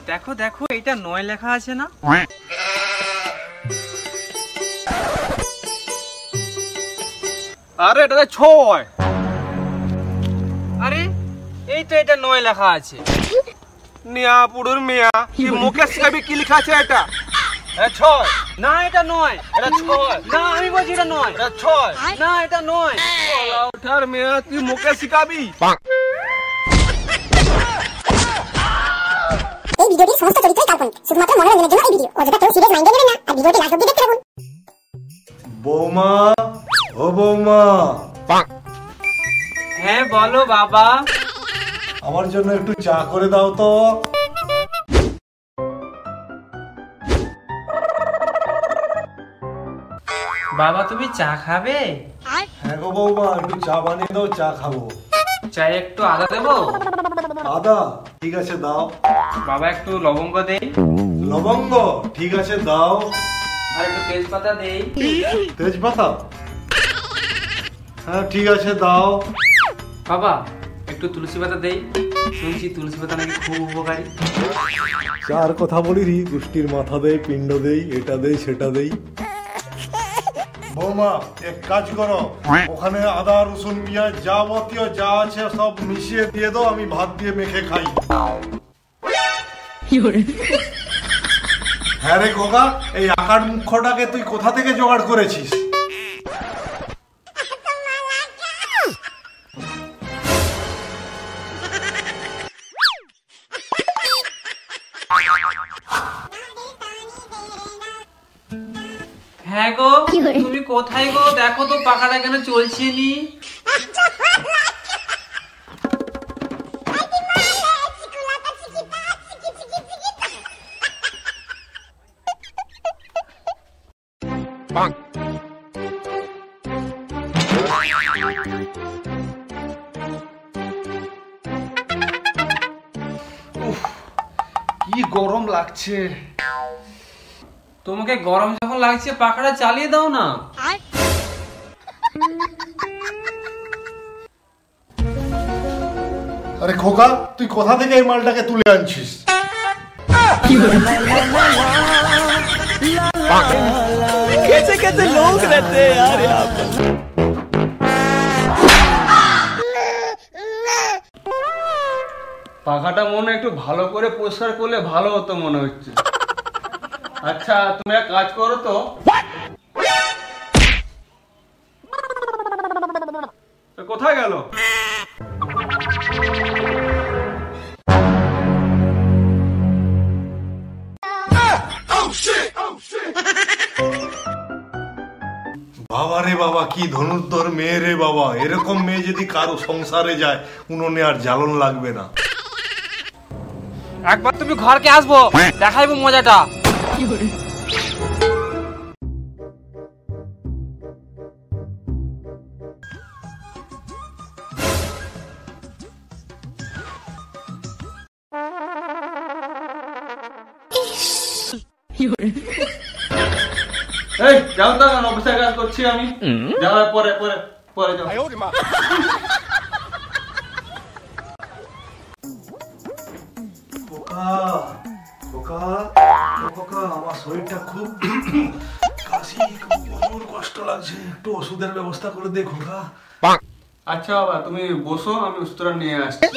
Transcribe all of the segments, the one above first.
দেখো দেখো, এটা 9 লেখা আছে না? আরে এটা 6। আরে এই তো এটা 9 লেখা আছে। মিয়া পুরুর মিয়া, কি মুকেশ কবি কি লেখা আছে এটা? এটা 6 না, এটা 9। এটা 6 না, আমি বলছি এটা 9। এটা 6 না, এটা 9। ওঠার মিয়া কি মুকেশ কবি। এই ভিডিওটির সমস্ত চরিত্রই কাল্পনিক, শুধুমাত্র মনোরঞ্জনের জন্য এই ভিডিও। অযথা কেউ সিরিয়াস মাইন্ডে নেবেন না আর ভিডিওটি লাস্ট অবধি দেখতে থাকুন। বৌমা, ও বৌমা। হ্যাঁ বলো বাবা। আমার জন্য একটু চা করে দাও তো। বাবা তুমি চা খাবে? হ্যাঁ গো বৌমা, একটু চা বানিয়ে দাও, চা খাবো। চায়ে একটু আদা দেবো? আদা ঠিক আছে দাও। বাবা একটু লবঙ্গ দেই? লবঙ্গ ঠিক আছে দাও। আর একটু তেজপাতা দেই? তেজপাতা হ্যাঁ ঠিক আছে দাও। বাবা একটু তুলসী পাতা দেই? শুনছি তুলসী পাতা নাকি খুব উপকারী। চার কথা বলি রি, গুষ্টির মাথা দেই, পিণ্ড দেই, এটা দেই সেটা দেই। বৌমা এক কাজ করো, ওখানে আদা রসুন পেঁয়াজ যাবতীয় যা আছে সব মিশিয়ে দিয়ে দাও, আমি ভাত দিয়ে মেখে খাই। হ্যাঁ রে খোকা, এই আকার মুখ্যটাকে তুই কোথা থেকে জোগাড় করেছিস? হ্যাঁ গো, তুমি কোথায় গো? দেখো তো পাখাটা কেন চলছে নি? কি গরম লাগছে। তোমাকে গরম যখন লাগছে পাখাটা চালিয়ে দাও না। আরে খোকা, তুই কোথা থেকে এই মালটাকে তুলে আনছিস? कैसे कैसे लोग रहते हैं यार यहाँ पर। পাখাটা মনে একটু ভালো করে পরিষ্কার করলে ভালো হতো মনে হচ্ছে। আচ্ছা তুমি এক কাজ করো তো, কোথায় গেল? বাবা রে বাবা, কি ধনুর্ধর মেয়ে রে বাবা। এরকম মেয়ে যদি কারো সংসারে যায়, উনুনে আর জ্বালন লাগবে না। একবার তুমি ঘরকে আসবো, দেখাইবো মজাটা। এই যাও তো, অফিসে কাজ করছি আমি। যাও পরে পরে পরে যাও। খোকা খোকা খোকা, আমার শরীরটা খুব কাশি, প্রচুর কষ্ট লাগছে, একটু ওষুধের ব্যবস্থা করে দে খোকা। আচ্ছা বাবা তুমি বসো, আমি ওষুধটা নিয়ে আসছি।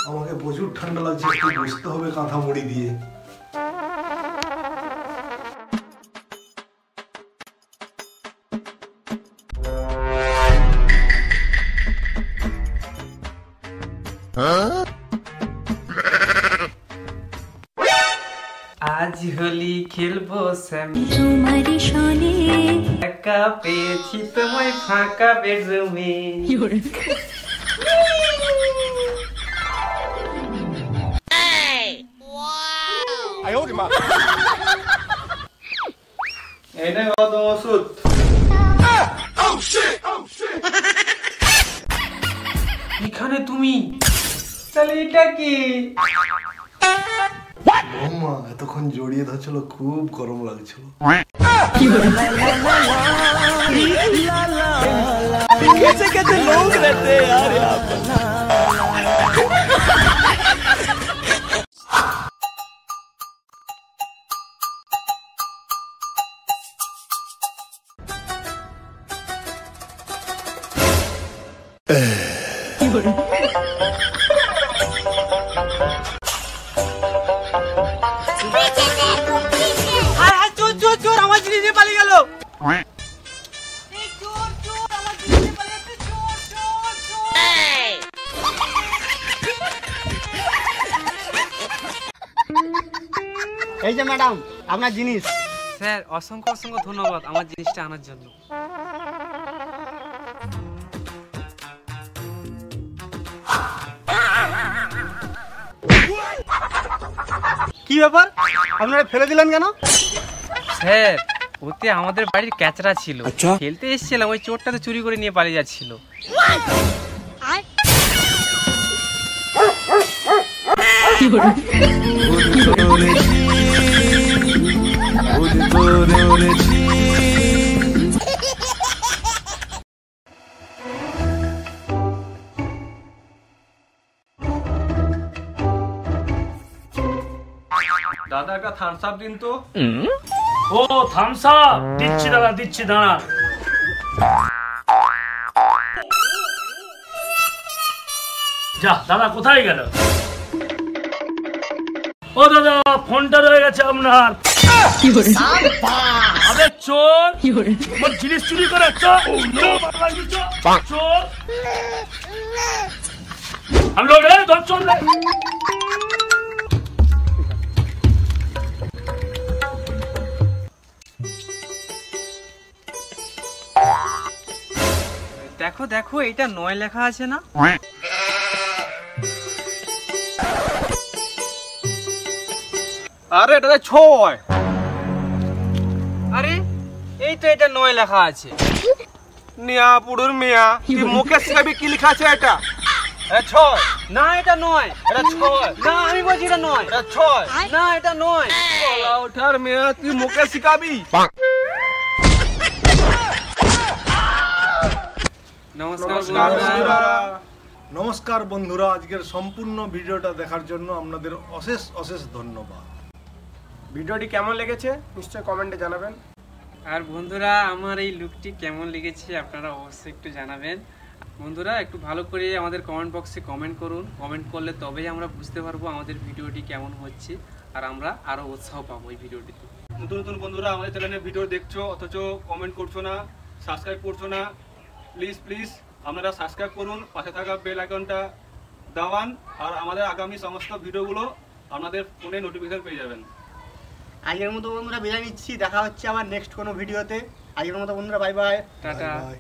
আমাকে প্রচুর ঠান্ডা লাগছে, একটু বসতে হবে কাঁথা মুড়ি দিয়ে। আজ হোলি খেলবো স্যামি, তোমারই শোনে একা পেয়েছি তোমায় ফাঁকা বেডরুমে। এই নে বাবা তোমার ওষুধ। এখানে তুমি? তাহলে এটা কি? বৌমা এতক্ষণ জড়িয়ে ধরছিল, খুব গরম লাগছিল। कैसे कैसे लोग रहते हैं यार यहाँ पर। চোর চোর আমার জিনিস নিয়ে পালিয়ে গেল। এই যে ম্যাডাম আপনার জিনিস। স্যার অসংখ্য অসংখ্য ধন্যবাদ আমার জিনিসটা আনার জন্য। কি ব্যাপার আপনারা ফেলে দিলেন কেন? স্যার ওতে আমাদের বাড়ির ক্যাচরা ছিল, খেলতে এসেছিলাম, ওই চোরটা তো চুরি করে নিয়ে পালিয়ে যাচ্ছিল। দাদা একটা থামস আপ দিন তো। ও থামস আপ দিচ্ছি দাদা, দিচ্ছি দাঁড়া। যা দাদা কোথায় গেল? ও দাদা ফোনটা রয়ে গেছে আপনার। আরে চোর আমার জিনিস চুরি করে চোর। हम लोग रे धर चोर रे। দেখো দেখো এটা 9 লেখা আছে না? আরে এটা 6। আরে এই তো এটা 9 লেখা আছে। মিয়া পুরুর মিয়া তুই মুখে শিখাবি কি লেখা আছে এটা? এটা 6 না এটা 9। এটা 6 না আমি বলছি এটা 9। এটা 6 না এটা 9। বলা ওঠার মিয়া তুই মুখে শিখাবি। নমস্কার বন্ধুরা, আজকের সম্পূর্ণ ভিডিওটা দেখার জন্য আপনাদের অশেষ অশেষ ধন্যবাদ। ভিডিওটি কেমন লেগেছে নিশ্চয়ই কমেন্টে জানাবেন। আর বন্ধুরা আমার এই লুকটি কেমন লেগেছে আপনারা অবশ্যই একটু জানাবেন। বন্ধুরা একটু ভালো করে আমাদের কমেন্ট বক্সে কমেন্ট করুন। কমেন্ট করলে তবেই আমরা বুঝতে পারবো আমাদের ভিডিওটি কেমন হচ্ছে, আর আমরা আরো উৎসাহ পাবো এই ভিডিওটিতে। নতুন নতুন বন্ধুরা আমাদের চ্যানেলে ভিডিও দেখছো অথচ কমেন্ট করছো না, সাবস্ক্রাইব করছো না, প্লিজ প্লিজ আপনারা সাবস্ক্রাইব করুন, পাশে থাকা বেল আইকনটা দাবান, আর আমাদের আগামী সমস্ত ভিডিওগুলো আপনাদের ফোনে নোটিফিকেশন পেয়ে যাবেন। আজকের মতো বন্ধুরা বিদায় নিচ্ছি, দেখা হচ্ছে আবার নেক্সট কোনো ভিডিওতে। আজকের মতো বন্ধুরা বাই বাই। টাটা। বাই।